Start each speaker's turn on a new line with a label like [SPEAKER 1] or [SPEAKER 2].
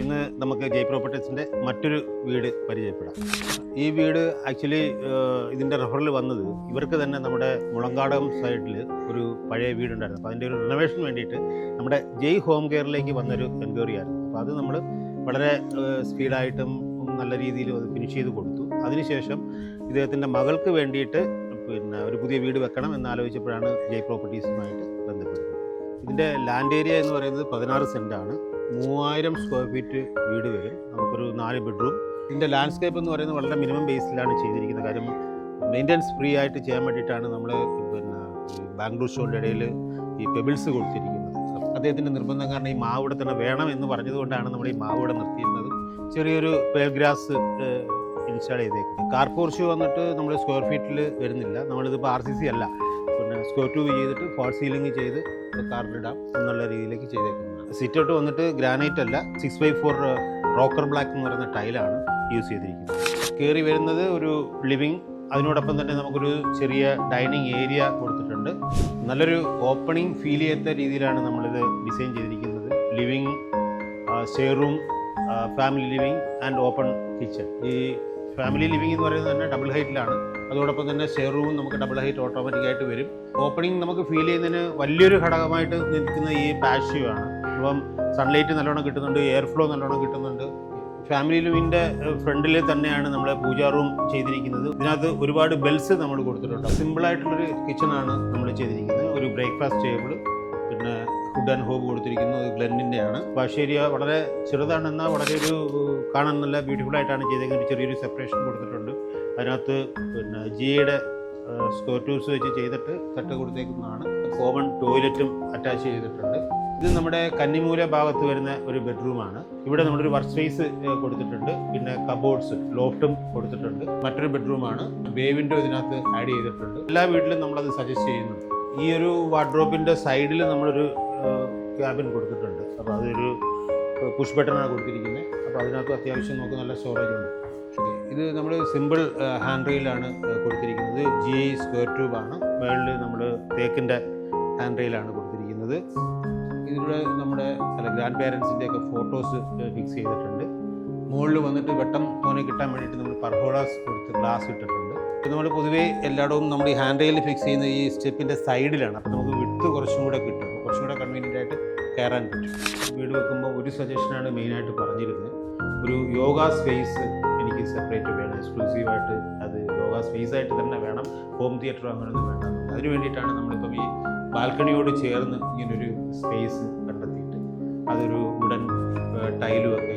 [SPEAKER 1] ഇന്ന് നമുക്ക് ജയ് പ്രോപ്പർട്ടീസിൻ്റെ മറ്റൊരു വീട് പരിചയപ്പെടാം. ഈ വീട് ആക്ച്വലി ഇതിൻ്റെ റെഫറിൽ വന്നത് ഇവർക്ക് തന്നെ നമ്മുടെ മുളങ്കാടകം സൈഡിൽ ഒരു പഴയ വീടുണ്ടായിരുന്നു. അപ്പോൾ അതിൻ്റെ ഒരു റിനോവേഷൻ വേണ്ടിയിട്ട് നമ്മുടെ ജയ് ഹോം കെയറിലേക്ക് വന്നൊരു എൻക്വയറി ആയിരുന്നു. അപ്പോൾ അത് നമ്മൾ വളരെ സ്പീഡായിട്ടും നല്ല രീതിയിലും അത് ഫിനിഷ് ചെയ്ത് കൊടുത്തു. അതിനുശേഷം ഇദ്ദേഹത്തിൻ്റെ മകൾക്ക് വേണ്ടിയിട്ട് ഒരു പുതിയ വീട് വെക്കണം എന്നാലോചിച്ചപ്പോഴാണ് ജയ് പ്രോപ്പർട്ടീസുമായിട്ട് ബന്ധപ്പെടുന്നത്. ഇതിൻ്റെ ലാൻഡ് ഏരിയ എന്ന് പറയുന്നത് 16 സെൻറ്റാണ്. 3000 സ്ക്വയർ ഫീറ്റ് വീട് വരും. നമുക്കൊരു 4 ബെഡ്റൂം. ഇതിൻ്റെ ലാൻഡ്സ്കേപ്പ് എന്ന് പറയുന്നത് വളരെ മിനിമം ബേസിലാണ് ചെയ്തിരിക്കുന്നത്. കാര്യം മെയിൻ്റനൻസ് ഫ്രീ ആയിട്ട് ചെയ്യാൻ വേണ്ടിയിട്ടാണ് നമ്മൾ ബാംഗ്ലൂർ ഷോറിൻ്റെ ഇടയിൽ ഈ പെബിൾസ് കൊടുത്തിരിക്കുന്നത്. അദ്ദേഹത്തിൻ്റെ നിർബന്ധം കാരണം ഈ മാവ് ഇവിടെ തന്നെ വേണം എന്ന് പറഞ്ഞതുകൊണ്ടാണ് നമ്മൾ ഈ മാവ് ഇവിടെ നിർത്തിയിരുന്നത്. ചെറിയൊരു പേൽഗ്രാസ് ഇൻസ്റ്റാൾ ചെയ്തേക്കുന്നത്. കാർ പോർച്ച് വന്നിട്ട് നമ്മൾ സ്ക്വയർ ഫീറ്റിൽ വരുന്നില്ല. നമ്മളിതിപ്പോൾ RCC അല്ല, സ്ക്വയർ ട്യൂബ് ചെയ്തിട്ട് ഫോൾ സീലിംഗ് ചെയ്ത് കാറിലിടാം എന്നുള്ള രീതിയിലേക്ക് ചെയ്തേക്കുന്നത്. സിറ്റ് ഔട്ട് വന്നിട്ട് ഗ്രാനൈറ്റ് അല്ല, 6x4 റോക്കർ ബ്ലാക്ക് എന്ന് പറയുന്ന ടൈലാണ് യൂസ് ചെയ്തിരിക്കുന്നത്. കയറി വരുന്നത് ഒരു ലിവിങ്, അതിനോടൊപ്പം തന്നെ നമുക്കൊരു ചെറിയ ഡൈനിങ് ഏരിയ കൊടുത്തിട്ടുണ്ട്. നല്ലൊരു ഓപ്പണിംഗ് ഫീൽ ചെയ്യാത്ത രീതിയിലാണ് നമ്മളിത് ഡിസൈൻ ചെയ്തിരിക്കുന്നത്. Living, stair room, family living and open kitchen. ഈ ഫാമിലി ലിവിങ് എന്ന് പറയുന്നത് തന്നെ ഡബിൾ ഹൈറ്റിലാണ്. അതോടൊപ്പം തന്നെ സ്റ്റെയർ റൂമും നമുക്ക് ഡബിൾ ഹൈറ്റ് ഓട്ടോമാറ്റിക്കായിട്ട് വരും. ഓപ്പണിംഗ് നമുക്ക് ഫീൽ ചെയ്യുന്നതിന് വലിയൊരു ഘടകമായിട്ട് നിൽക്കുന്ന ഈ പാഷ്യോ ആണ്. ഇപ്പം സൺലൈറ്റ് നല്ലോണം കിട്ടുന്നുണ്ട്, എയർ ഫ്ലോ നല്ലോണം കിട്ടുന്നുണ്ട്. ഫാമിലി ലിവിങ്ങിൻ്റെ ഫ്രണ്ടിൽ തന്നെയാണ് നമ്മൾ പൂജാ റൂം ചെയ്തിരിക്കുന്നത്. ഇതിനകത്ത് ഒരുപാട് ബെൽസ് നമ്മൾ കൊടുത്തിട്ടുണ്ട്. സിമ്പിളായിട്ടുള്ളൊരു കിച്ചണാണ് നമ്മൾ ചെയ്തിരിക്കുന്നത്. ഒരു ബ്രേക്ക്ഫാസ്റ്റ് ടേബിൾ, പിന്നെ ഫുഡ് ആൻഡ് ഹോബ് കൊടുത്തിരിക്കുന്നത് ഗ്ലെന്നിൻ്റെ ആണ്. വാഷ് ഏരിയ വളരെ ചെറുതാണ്, എന്നാൽ വളരെ ഒരു കാണാൻ നല്ല ബ്യൂട്ടിഫുൾ ആയിട്ടാണ് ചെയ്തേക്കുന്നത്. ചെറിയൊരു സെപ്പറേഷൻ കൊടുത്തിട്ടുണ്ട്. അതിനകത്ത് ജിയുടെ സ്ക്വയർ ട്യൂബ്സ് വെച്ച് ചെയ്തിട്ട് തട്ട് കൊടുത്തേക്കുന്നതാണ്. കോമൺ ടോയ്ലറ്റും അറ്റാച്ച് ചെയ്തിട്ടുണ്ട്. ഇത് നമ്മുടെ കന്നിമൂല ഭാഗത്ത് വരുന്ന ഒരു ബെഡ്റൂമാണ്. ഇവിടെ നമ്മളൊരു വർക്ക് സ്പേസ് കൊടുത്തിട്ടുണ്ട്. പിന്നെ കബോർഡ്സ്, ലോഫ്റ്റും കൊടുത്തിട്ടുണ്ട്. മറ്റൊരു ബെഡ്റൂമാണ്. ബേ വിൻഡോ ഇതിനകത്ത് ആഡ് ചെയ്തിട്ടുണ്ട്. എല്ലാ വീട്ടിലും നമ്മളത് സജസ്റ്റ് ചെയ്യുന്നുണ്ട്. ഈ ഒരു വാർഡ്രോബിൻ്റെ സൈഡിൽ നമ്മളൊരു ക്യാബിൻ കൊടുത്തിട്ടുണ്ട്. അപ്പോൾ അതൊരു പുഷ് ബട്ടണാണ് കൊടുത്തിരിക്കുന്നത്. അപ്പോൾ അതിനകത്ത് അത്യാവശ്യം നമുക്ക് നല്ല സ്റ്റോറേജ് ഉണ്ട്. ഇത് നമ്മൾ സിമ്പിൾ ഹാൻഡ് റെയിലാണ് കൊടുത്തിരിക്കുന്നത്. GI സ്ക്വയർ ട്യൂബാണ്. മുകളിൽ നമ്മൾ തേക്കിൻ്റെ ഹാൻഡ് റെയിലാണ് കൊടുത്തിരിക്കുന്നത്. ഇതിലൂടെ നമ്മുടെ ഗ്രാൻഡ് പേരൻസിൻ്റെയൊക്കെ ഫോട്ടോസ് ഫിക്സ് ചെയ്തിട്ടുണ്ട്. മുകളിൽ വന്നിട്ട് വെട്ടം തോനെ കിട്ടാൻ വേണ്ടിയിട്ട് നമ്മൾ പർഹോളാസ് കൊടുത്ത് ഗ്ലാസ് ഇട്ടിട്ടുണ്ട്. നമ്മൾ പൊതുവേ എല്ലായിടവും നമ്മൾ ഈ ഹാൻഡ് റെയിൽ ഫിക്സ് ചെയ്യുന്ന ഈ സ്റ്റെപ്പിൻ്റെ സൈഡിലാണ്. അപ്പോൾ നമുക്ക് വിട്ട് കുറച്ചും കൂടെ കിട്ടും, കുറച്ചും കൂടെ കൺവീനിയൻ്റ് ആയിട്ട് കയറാൻ പറ്റും. വീട് വെക്കുമ്പോൾ ഒരു സജഷനാണ് മെയിനായിട്ട് പറഞ്ഞിരുന്നത്, ഒരു യോഗ സ്പേസ് എനിക്ക് സെപ്പറേറ്റ് വേണം, എക്സ്ക്ലൂസീവായിട്ട്. അത് യോഗ സ്പേസ് ആയിട്ട് തന്നെ വേണം, ഹോം തിയേറ്ററോ അങ്ങനെയൊന്നും വേണ്ട. അതിന് വേണ്ടിയിട്ടാണ് നമ്മളിപ്പം ഈ ബാൽക്കണിയോട് ചേർന്ന് ഇങ്ങനൊരു സ്പേസ് കണ്ടെത്തിയിട്ട് അതൊരു വുഡൻ ടൈലും ഒക്കെ